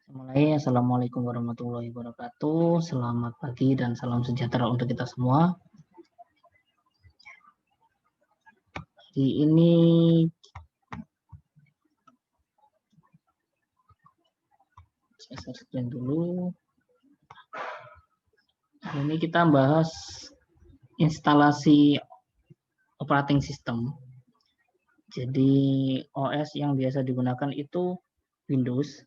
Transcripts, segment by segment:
Mulai, Assalamualaikum warahmatullahi wabarakatuh. Selamat pagi dan salam sejahtera untuk kita semua. Hari ini saya share screen dulu. Hari ini kita bahas instalasi operating system. Jadi OS yang biasa digunakan itu Windows.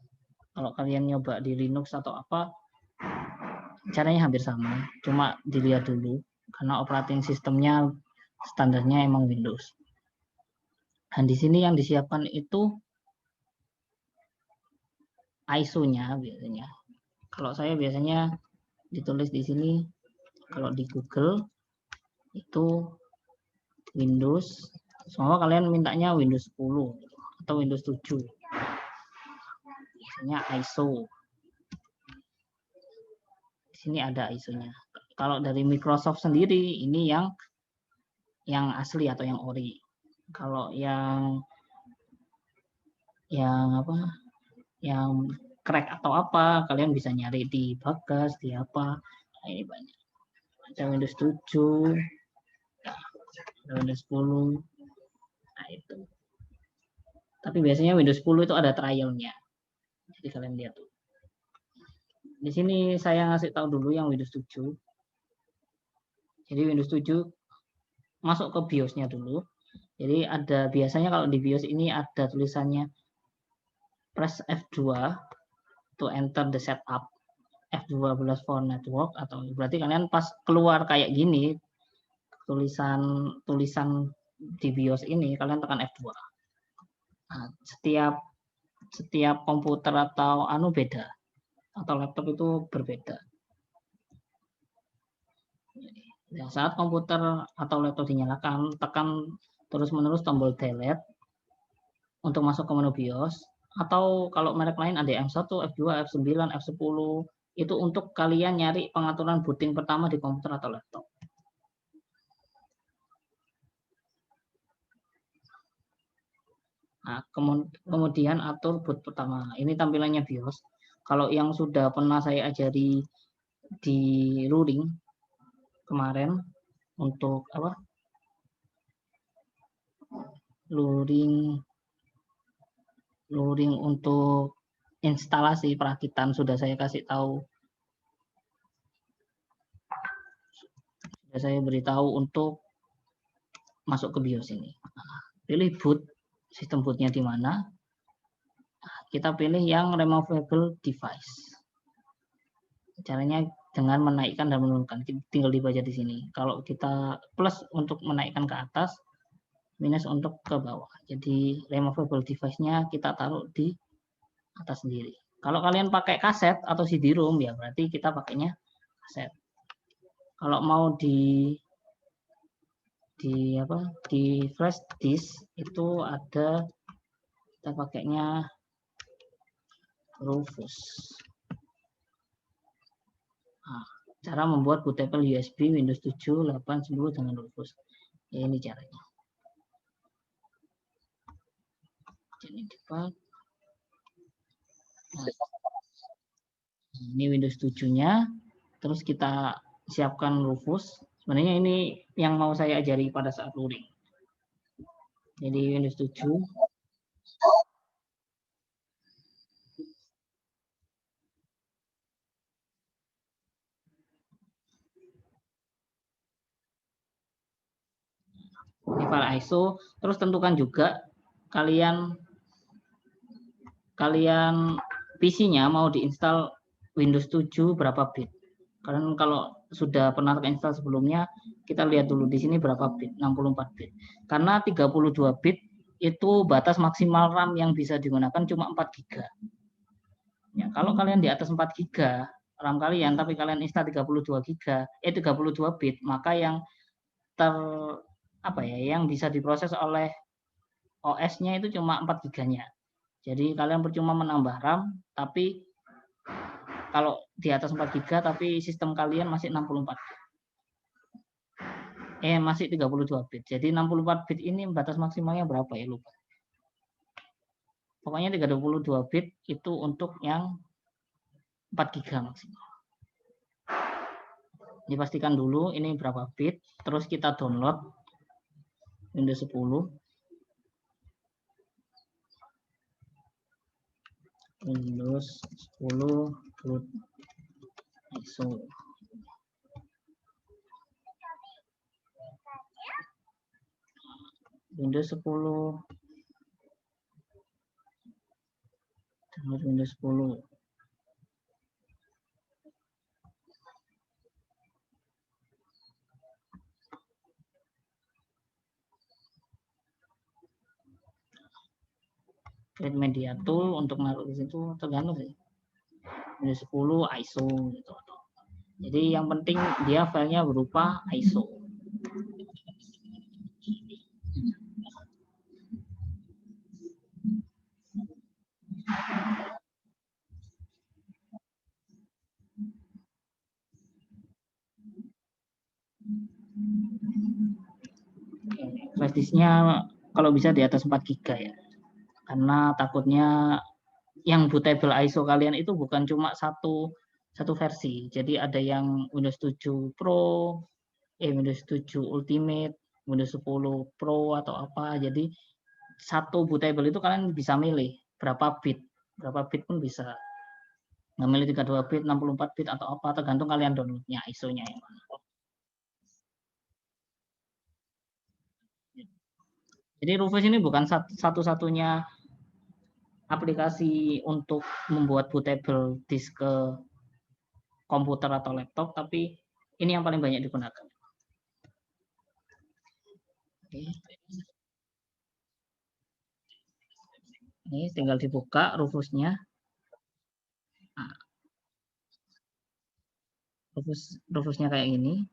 Kalau kalian nyoba di Linux atau apa, caranya hampir sama. Cuma dilihat dulu, karena operating sistemnya standarnya emang Windows. Dan di sini yang disiapkan itu ISO-nya biasanya. Kalau saya biasanya ditulis di sini, kalau di Google itu Windows, semua kalian mintanya Windows 10 atau Windows 7. Biasanya ISO. Di sini ada ISO-nya. Kalau dari Microsoft sendiri ini yang asli atau yang ori. Kalau yang apa? Yang crack atau apa, kalian bisa nyari di Bagas, di apa. Nah, ini banyak. Ada Windows 7, ada Windows 10. Nah, itu. Tapi biasanya Windows 10 itu ada trialnya. Jadi kalian lihat tuh. Di sini saya ngasih tahu dulu yang Windows 7. Jadi Windows 7 masuk ke BIOS-nya dulu. Jadi ada biasanya kalau di BIOS ini ada tulisannya press F2 to enter the setup. F12 for network, atau berarti kalian pas keluar kayak gini tulisan di BIOS ini kalian tekan F2. Nah, setiap komputer atau beda, atau laptop itu berbeda. Nah, saat komputer atau laptop dinyalakan, tekan terus-menerus tombol delete untuk masuk ke menu BIOS, atau kalau merek lain ada M1, F2, F9, F10, itu untuk kalian nyari pengaturan booting pertama di komputer atau laptop. Nah, kemudian atur boot pertama. Ini tampilannya BIOS. Kalau yang sudah pernah saya ajari di luring kemarin untuk apa? Luring untuk instalasi perakitan sudah saya kasih tahu. Sudah saya beritahu untuk masuk ke BIOS ini. Nah, pilih boot, sistem bootnya di mana. Kita pilih yang removable device. Caranya dengan menaikkan dan menurunkan, tinggal dibaca di sini. Kalau kita plus untuk menaikkan ke atas, minus untuk ke bawah. Jadi removable device-nya kita taruh di atas sendiri. Kalau kalian pakai kaset atau CD-ROM ya berarti kita pakainya kaset. Kalau mau di flash disk itu ada, kita pakainya Rufus. Nah, cara membuat bootable USB Windows 7, 8, 10 dengan Rufus. Ya, ini caranya. Jadi default. Nah, ini Windows 7-nya. Terus kita siapkan Rufus. Sebenarnya ini yang mau saya ajari pada saat luring. Jadi Windows 7. Ini file ISO. Terus tentukan juga kalian PC-nya mau diinstal Windows 7 berapa bit. Kalian kalau sudah pernah terinstall sebelumnya, kita lihat dulu di sini berapa bit, 64 bit. Karena 32 bit itu batas maksimal RAM yang bisa digunakan cuma 4 GB. Ya, kalau kalian di atas 4 GB RAM kalian, tapi kalian install 32 GB, 32 bit, maka yang yang bisa diproses oleh OS-nya itu cuma 4 GB-nya. Jadi kalian percuma menambah RAM, tapi kalau di atas 4 GB tapi sistem kalian masih 64 bit. Masih 32 bit. Jadi 64 bit ini batas maksimalnya berapa ya, lupa. Pokoknya 32 bit itu untuk yang 4 GB maksimal. Dipastikan dulu ini berapa bit, terus kita download Windows 10. Windows 10 root ISO. Windows 10. Download Windows 10. Create media tool untuk naruh di situ tergantung sih. Windows 10 ISO gitu. Jadi yang penting dia filenya berupa ISO. Flash disknya kalau bisa di atas 4 GB ya. Karena takutnya yang bootable ISO kalian itu bukan cuma satu versi. Jadi ada yang Windows 7 Pro, Windows 7 Ultimate, Windows 10 Pro atau apa. Jadi satu bootable itu kalian bisa milih berapa bit pun bisa. Nggak milih 32 bit, 64 bit atau apa, tergantung kalian downloadnya ISO-nya yang mana. Jadi Rufus ini bukan satu-satunya aplikasi untuk membuat bootable disk ke komputer atau laptop, tapi ini yang paling banyak digunakan. Oke. Ini tinggal dibuka Rufusnya. Nah, Rufusnya kayak gini.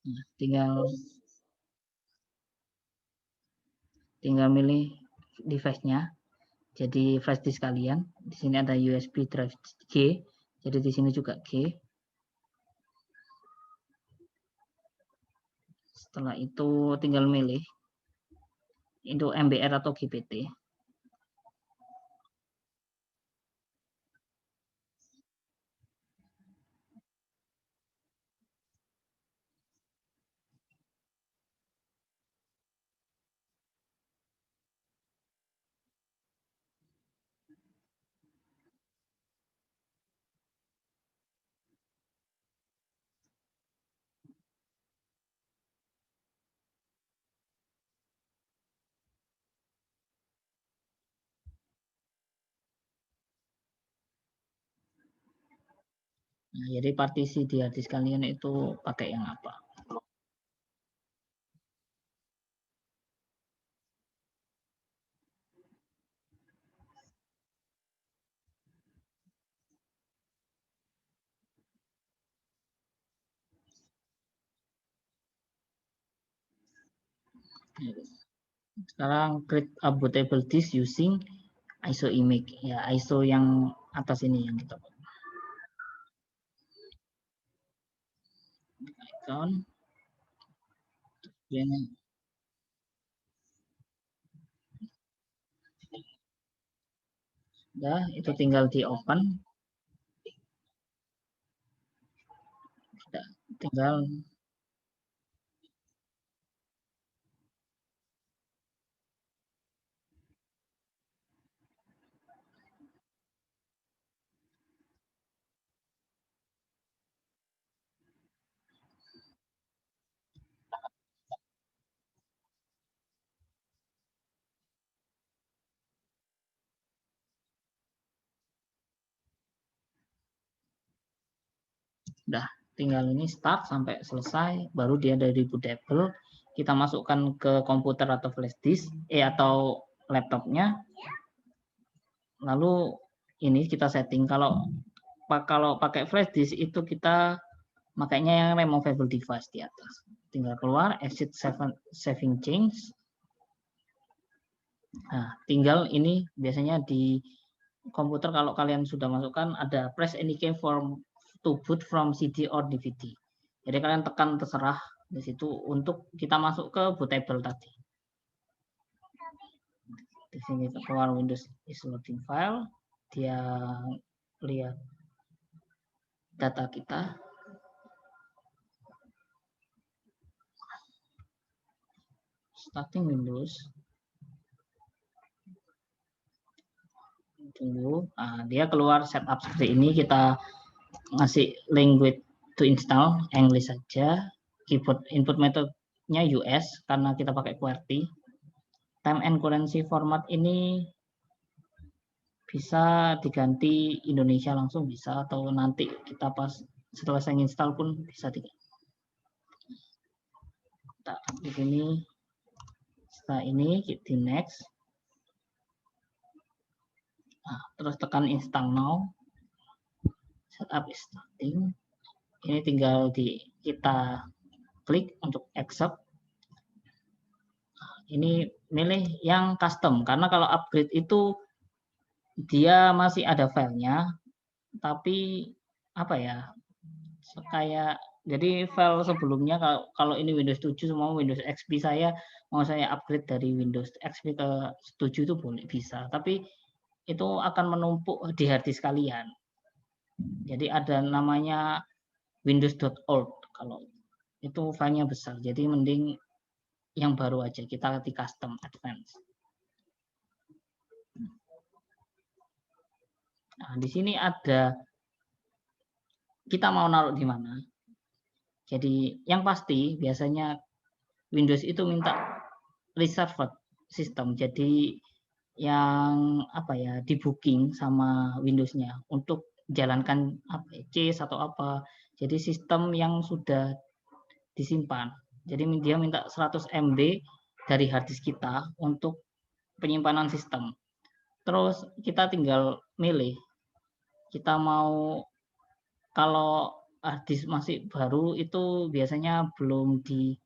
Nah, tinggal milih device-nya. Jadi flash disk kalian. Di sini ada USB drive G. Jadi di sini juga G. Setelah itu tinggal milih itu MBR atau GPT. Nah, jadi partisi di hard disk kalian itu pakai yang apa? Sekarang create a bootable disk using ISO image. Ya, ISO yang atas ini yang kita pakai. Icon. Udah, itu tinggal di open. Udah, tinggal udah tinggal ini start sampai selesai, baru dia dari bootable, kita masukkan ke komputer atau flash disk atau laptopnya, lalu ini kita setting. Kalau pakai flash disk itu kita makanya yang removable device di atas, tinggal keluar exit saving change. Nah, tinggal ini biasanya di komputer kalau kalian sudah masukkan ada press any key to boot from CD or DVD. Jadi kalian tekan terserah di situ untuk kita masuk ke bootable tadi. Di sini keluar Windows is loading file, dia lihat data kita. Starting Windows. Tunggu. Nah, dia keluar setup seperti ini. Kita ngasih language to install English saja. Keyboard input methodenya US karena kita pakai QWERTY. Time and currency format ini bisa diganti Indonesia langsung bisa, atau nanti kita pas setelah saya install pun bisa diganti. Nah, di sini setelah ini di next. Nah, terus tekan install now. Setup is starting. Ini tinggal kita klik untuk accept. Ini milih yang custom karena kalau upgrade itu dia masih ada filenya, tapi apa ya, kayak jadi file sebelumnya kalau ini Windows 7 semua Windows XP saya mau saya upgrade dari Windows XP ke 7 itu boleh bisa, tapi itu akan menumpuk di hard disk kalian. Jadi ada namanya windows.org kalau itu filenya besar. Jadi mending yang baru aja kita di custom advance. Nah, di sini ada kita mau naruh di mana. Jadi yang pasti biasanya Windows itu minta reserved system. Jadi yang apa ya, di booking sama Windows-nya untuk jalankan apa C atau apa. Jadi sistem yang sudah disimpan. Jadi dia minta 100 MB dari hard disk kita untuk penyimpanan sistem. Terus kita tinggal milih. Kita mau, kalau hard disk masih baru itu biasanya belum di,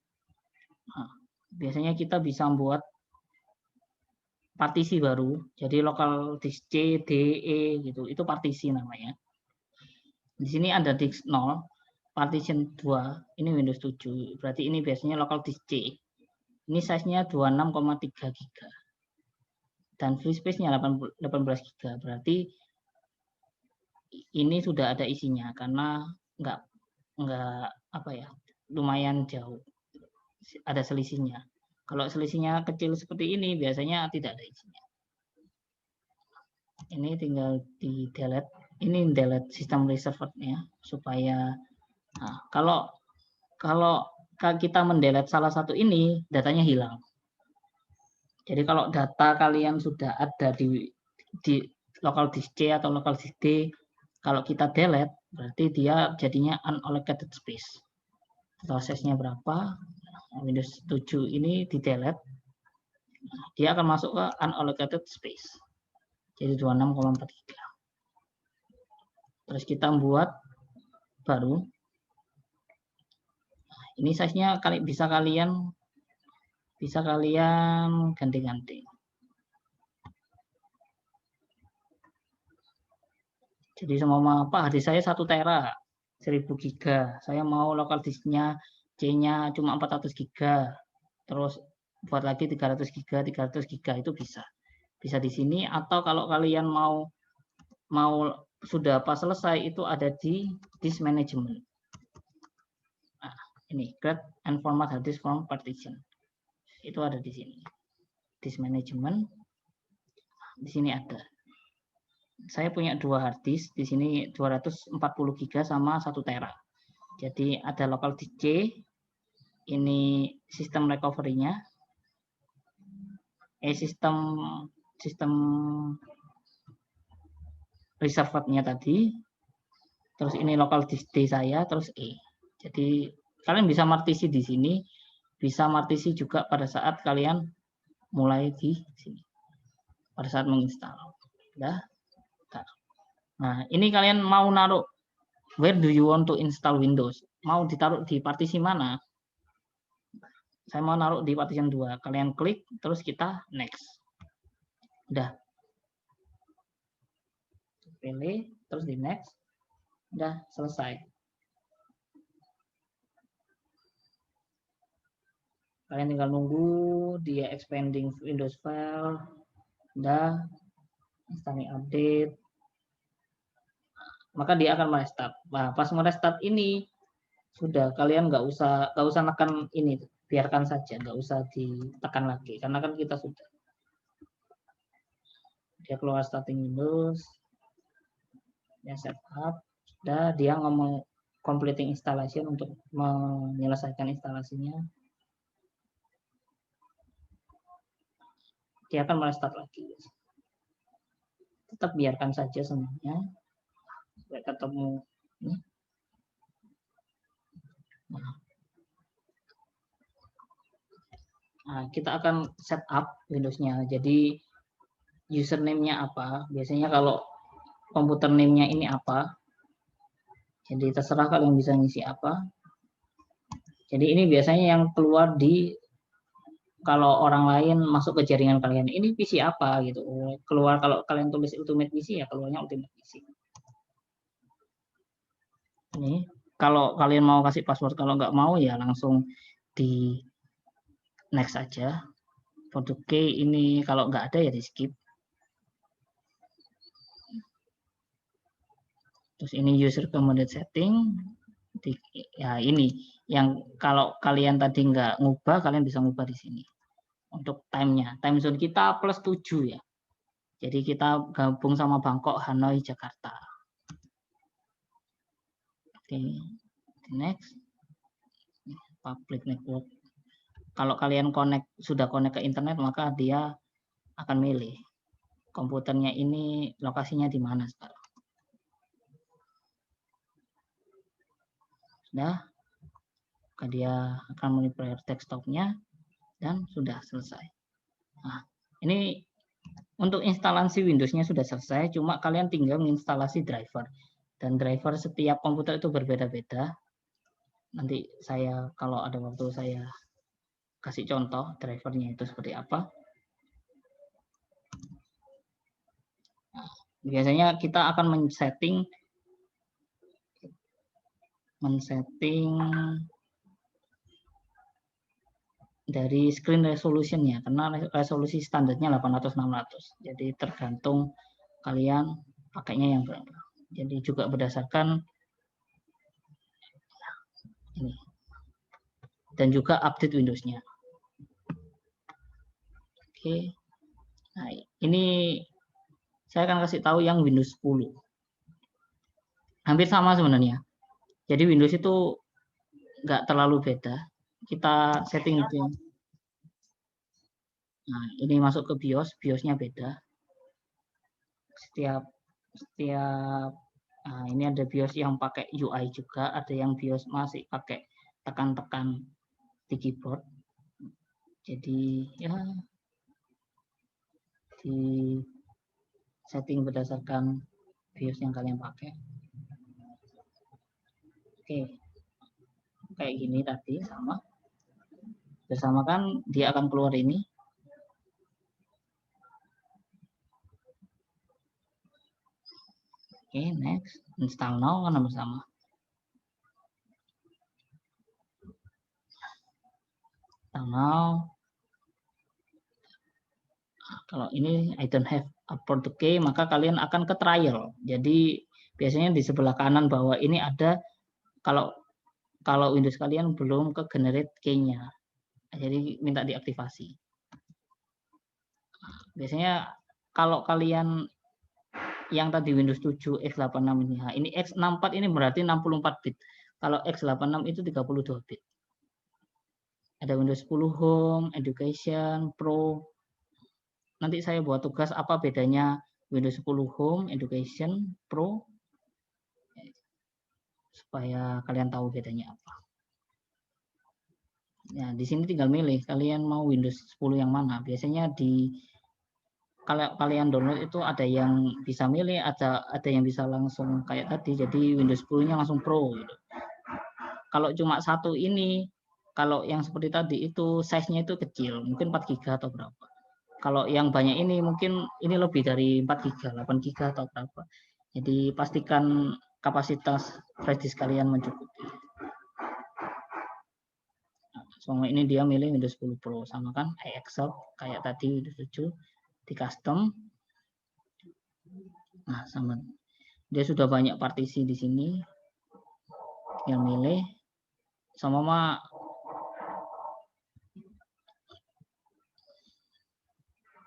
biasanya kita bisa buat partisi baru. Jadi lokal disk C, D, E gitu. Itu partisi namanya. Di sini ada disk 0, partition 2, ini Windows 7. Berarti ini biasanya lokal disk C. Ini size-nya 26,3 GB. Dan free space-nya 18 GB. Berarti ini sudah ada isinya karena nggak apa ya, lumayan jauh. Ada selisihnya. Kalau selisihnya kecil seperti ini biasanya tidak ada isinya. Ini tinggal di delete. Ini delete sistem reservednya supaya kalau kita mendelete salah satu ini, datanya hilang. Jadi kalau data kalian sudah ada di local disk C atau local disk D, kalau kita delete, berarti dia jadinya unallocated space. Prosesnya berapa? Windows 7 ini di delete, dia akan masuk ke unallocated space. Jadi 26,4 GB. Terus kita buat baru. Ini size-nya bisa kalian ganti-ganti. Jadi semua apa, hard disk saya 1 tera, 1000 GB. Saya mau lokal disknya C-nya cuma 400 GB. Terus buat lagi 300 GB, 300 GB itu bisa. Bisa di sini, atau kalau kalian mau sudah pas selesai itu ada di disk management. Nah, ini create and format hard disk from partition. Itu ada di sini. Disk management. Di sini ada. Saya punya 2 hard disk, di sini 240 GB sama 1 tera. Jadi ada local disk C, ini sistem recovery-nya, sistem reservednya tadi, terus ini local disk D saya, terus E. Jadi kalian bisa martisi di sini, bisa martisi juga pada saat kalian mulai di sini, pada saat menginstal. Udah. Nah, ini kalian mau naruh, where do you want to install Windows? Mau ditaruh di partisi mana? Saya mau naruh di partition 2. Kalian klik, terus kita next. Udah. Pilih, terus di next. Udah, selesai. Kalian tinggal nunggu dia expanding Windows file. Udah, installing update, maka dia akan merestart. Nah, pas merestart ini sudah, kalian nggak usah tekan ini, biarkan saja, nggak usah ditekan lagi karena kan kita sudah, dia keluar starting Windows, ya setup, sudah, dia ngomong completing installation untuk menyelesaikan instalasinya, dia akan merestart lagi. Tetap biarkan saja semuanya sampai ketemu ini. Nah, kita akan setup Windows-nya. Jadi username-nya apa? Biasanya kalau komputer name-nya ini apa? Jadi terserah kalian bisa ngisi apa. Jadi ini biasanya yang keluar di, kalau orang lain masuk ke jaringan kalian, ini PC apa gitu. Keluar kalau kalian tulis Ultimate PC ya keluarnya Ultimate PC. Ini kalau kalian mau kasih password, kalau nggak mau ya langsung di next aja. Produk key ini kalau nggak ada ya di skip. Terus ini user commanded setting. Ya ini yang kalau kalian tadi nggak ngubah, kalian bisa ngubah di sini. Untuk time-nya, time zone kita +7 ya. Jadi kita gabung sama Bangkok, Hanoi, Jakarta. Oke, next. Public network. Kalau kalian sudah connect ke internet, maka dia akan milih komputernya ini lokasinya di mana sekarang. Sudah, maka dia akan monitor desktopnya dan sudah selesai. Nah, ini untuk instalasi Windows-nya sudah selesai, cuma kalian tinggal menginstalasi driver. Dan driver setiap komputer itu berbeda-beda. Nanti saya kalau ada waktu saya kasih contoh drivernya itu seperti apa. Nah, biasanya kita akan men-setting dari screen resolution-nya, karena resolusi standarnya 800-600. Jadi tergantung kalian pakainya yang berapa. Jadi juga berdasarkan ini. Dan juga update Windows-nya. Oke. Nah, ini saya akan kasih tahu yang Windows 10. Hampir sama sebenarnya. Jadi Windows itu nggak terlalu beda. Kita setting itu. Nah, ini masuk ke BIOS, BIOS-nya beda. Setiap nah, ini ada BIOS yang pakai UI juga, ada yang BIOS masih pakai tekan-tekan di keyboard. Jadi ya di setting berdasarkan BIOS yang kalian pakai. Oke, kayak gini tadi sama. Bersama kan dia akan keluar ini. Oke, next. Install now kan sama. Install now. Nah, kalau ini I don't have a port key, maka kalian akan ke trial. Jadi biasanya di sebelah kanan bawah ini ada, kalau Windows kalian belum ke generate key-nya. Jadi minta diaktifasi. Biasanya kalau kalian yang tadi Windows 7 x86 ini, nah ini x64 ini berarti 64 bit. Kalau x86 itu 32 bit. Ada Windows 10 Home, Education, Pro. Nanti saya buat tugas apa bedanya Windows 10 Home, Education, Pro, supaya kalian tahu bedanya apa. Ya, di sini tinggal milih kalian mau Windows 10 yang mana. Biasanya kalau kalian download itu ada yang bisa milih, ada yang bisa langsung kayak tadi. Jadi Windows 10-nya langsung Pro gitu. Kalau cuma satu ini, kalau yang seperti tadi itu size-nya itu kecil, mungkin 4 GB atau berapa. Kalau yang banyak ini mungkin ini lebih dari 4 GB, 8 GB atau berapa. Jadi pastikan kapasitas flash disk kalian mencukupi. Nah, selama ini dia milih Windows 10 Pro, sama kan I accept kayak tadi Windows 7. di custom. Nah, sama dia sudah banyak partisi di sini. Yang milih sama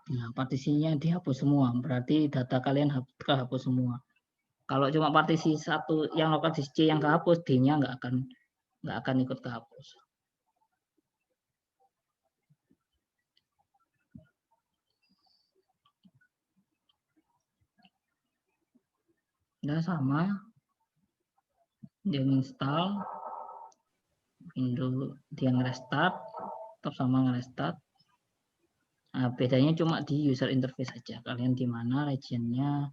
nah, partisinya dihapus semua, berarti data kalian kehapus semua. Kalau cuma partisi satu yang lokal disk C yang kehapus, D-nya nggak akan ikut kehapus. Nah, sama dia install Windows, dia nge-restart, tetap sama nge-restart. Nah, bedanya cuma di user interface aja. Kalian di mana regionnya?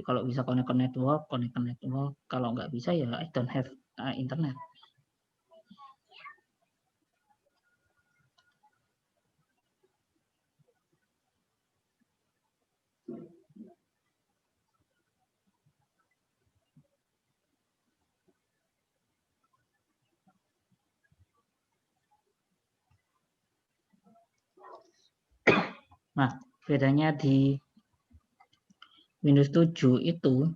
Kalau bisa connect ke network. Kalau nggak bisa ya I don't have internet. Nah, bedanya di Windows 7 itu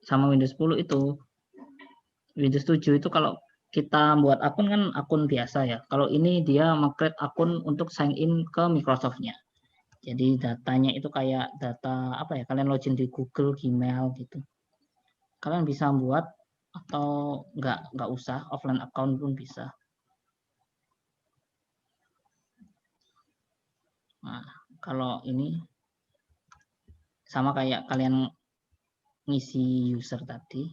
sama Windows 10 itu, Windows 7 itu kalau kita buat akun kan akun biasa ya. Kalau ini dia meng-create akun untuk sign in ke Microsoft-nya. Jadi datanya itu kayak data apa ya? Kalian login di Google, Gmail gitu. Kalian bisa buat atau nggak usah offline account pun bisa. Nah, kalau ini sama kayak kalian ngisi user tadi.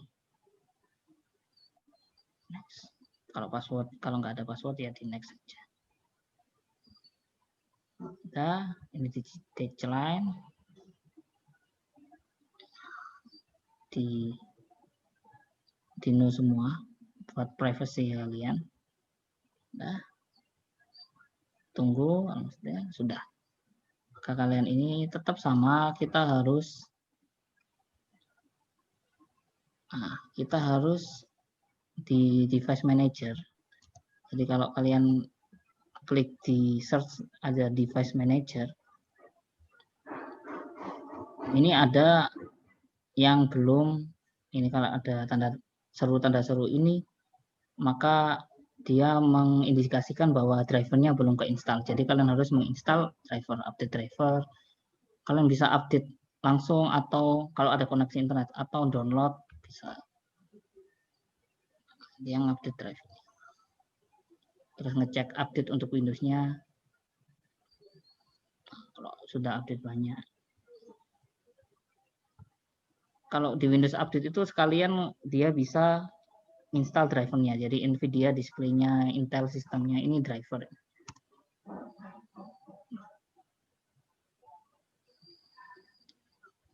Next. Kalau password, kalau nggak ada password ya di next saja. Udah, ini di decline, di no semua buat privacy kalian. Udah, tunggu, sudah. Maka kalian ini tetap sama, kita harus di device manager. Jadi kalau kalian klik di search ada device manager, ini ada yang belum, ini kalau ada tanda seru ini, maka dia mengindikasikan bahwa drivernya belum keinstall. Jadi kalian harus menginstal driver, update driver. Kalian bisa update langsung atau kalau ada koneksi internet atau download bisa. Dia update driver. Terus ngecek update untuk Windows-nya. Kalau sudah update banyak. Kalau di Windows Update itu sekalian dia bisa install drivernya. Jadi NVIDIA display-nya, Intel sistemnya ini driver.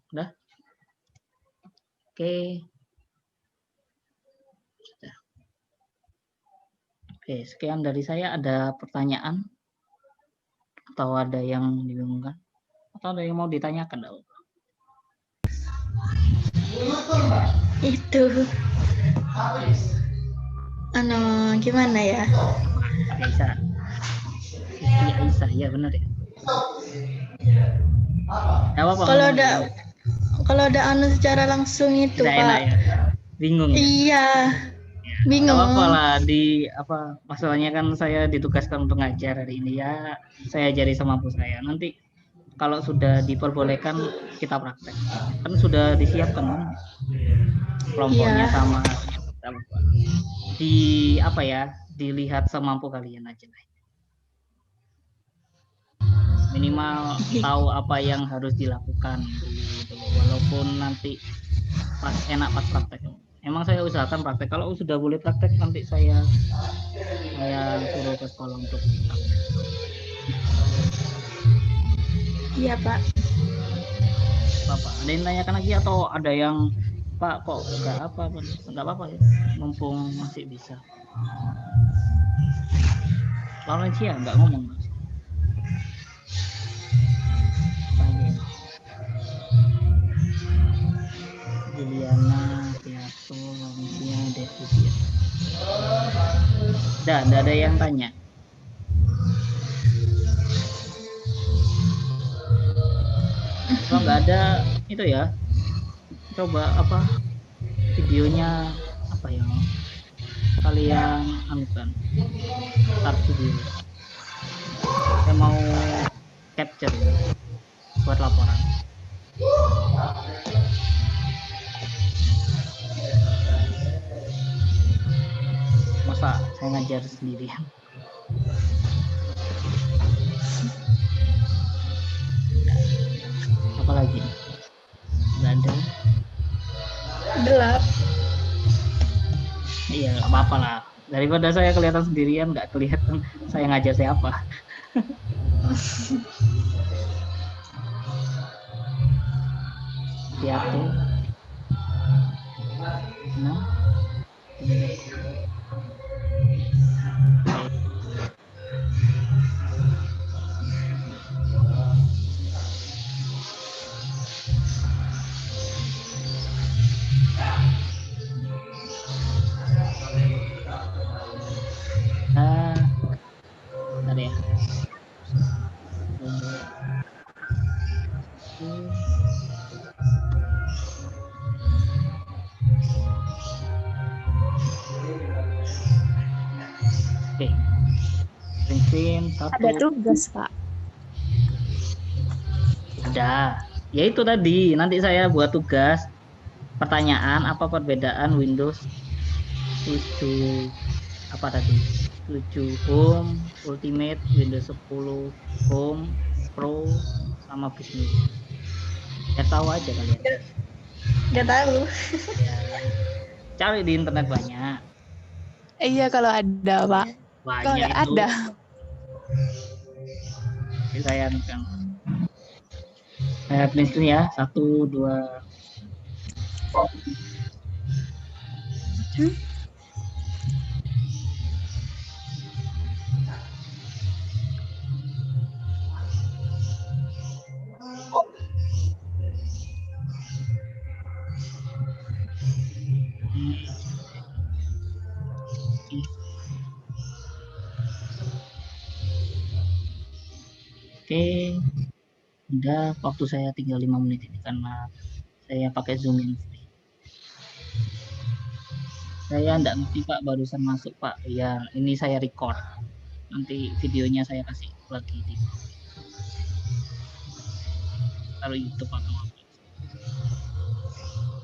Udah? Oke. Sudah. Oke, sekian dari saya. Ada pertanyaan? Atau ada yang dibingungkan? Atau ada yang mau ditanyakan? Itu gimana ya? Aisyah. Siti Aisyah, ya benar ya. Kalau ada secara langsung itu tidak Pak. Enak ya. Bingung. Iya. Bingung. Gak apa-apa lah, masalahnya kan saya ditugaskan untuk ngajar hari ini ya, saya ajari semampu saya. Nanti kalau sudah diperbolehkan kita praktek. Kan sudah disiapkan kan kelompoknya sama dilihat semampu kalian aja. Minimal tahu apa yang harus dilakukan gitu. Walaupun nanti pas praktek. Emang saya usahakan praktek. Kalau sudah boleh praktek nanti saya suruh ke sekolah untuk praktek. Iya Pak. Bapak, ada yang tanyakan lagi atau ada yang Pak kok nggak apa-apa ya, mumpung masih bisa. Valencia nggak ngomong Mas. Juliana, Tiato, Valencia, Devia. Udah, ada yang tanya. nggak ada itu ya, coba apa videonya apa ya kalian anukan start video. Saya mau capture ini buat laporan. Masa saya ngajar sendirian? Apa lagi? Nggak ada. Gelap. Iya, nggak apa-apa lah. Daripada saya kelihatan sendirian, nggak kelihatan saya ngajar siapa. Piatu. Nah. Bentar ya. Oke. Print satu. Ada tugas, Pak. Ada. Ya itu tadi, nanti saya buat tugas pertanyaan apa perbedaan Windows 7 apa tadi? 7 Home, Ultimate, Windows 10 Home, Pro sama Business. Ya tahu aja kalian. Nggak tahu. Ya, cari di internet banyak. Iya kalau ada, Pak. Kalau Banyak nggak itu. ada. Jadi saya anukan. Saya print screen ya, 1, 2. Oke, udah waktu saya tinggal 5 menit ini karena saya pakai Zoom yang free. Saya enggak ngerti Pak, barusan masuk Pak. Ya, ini saya record. Nanti videonya saya kasih lagi di taruh YouTube atau apa.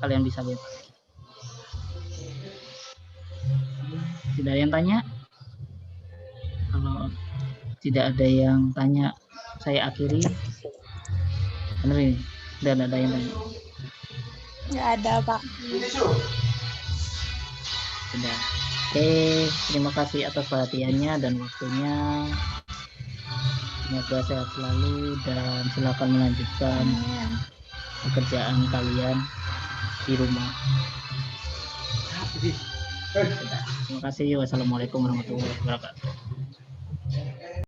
Kalian bisa lihat lagi. Tidak ada yang tanya? Kalau tidak ada yang tanya, saya akhiri. Benar ini? Tidak ada yang tanya. Nggak ada, Pak. Sudah. Oke, terima kasih atas perhatiannya dan waktunya. Semoga sehat selalu dan silakan melanjutkan pekerjaan kalian di rumah. Sudah. Terima kasih. Wassalamualaikum warahmatullahi wabarakatuh.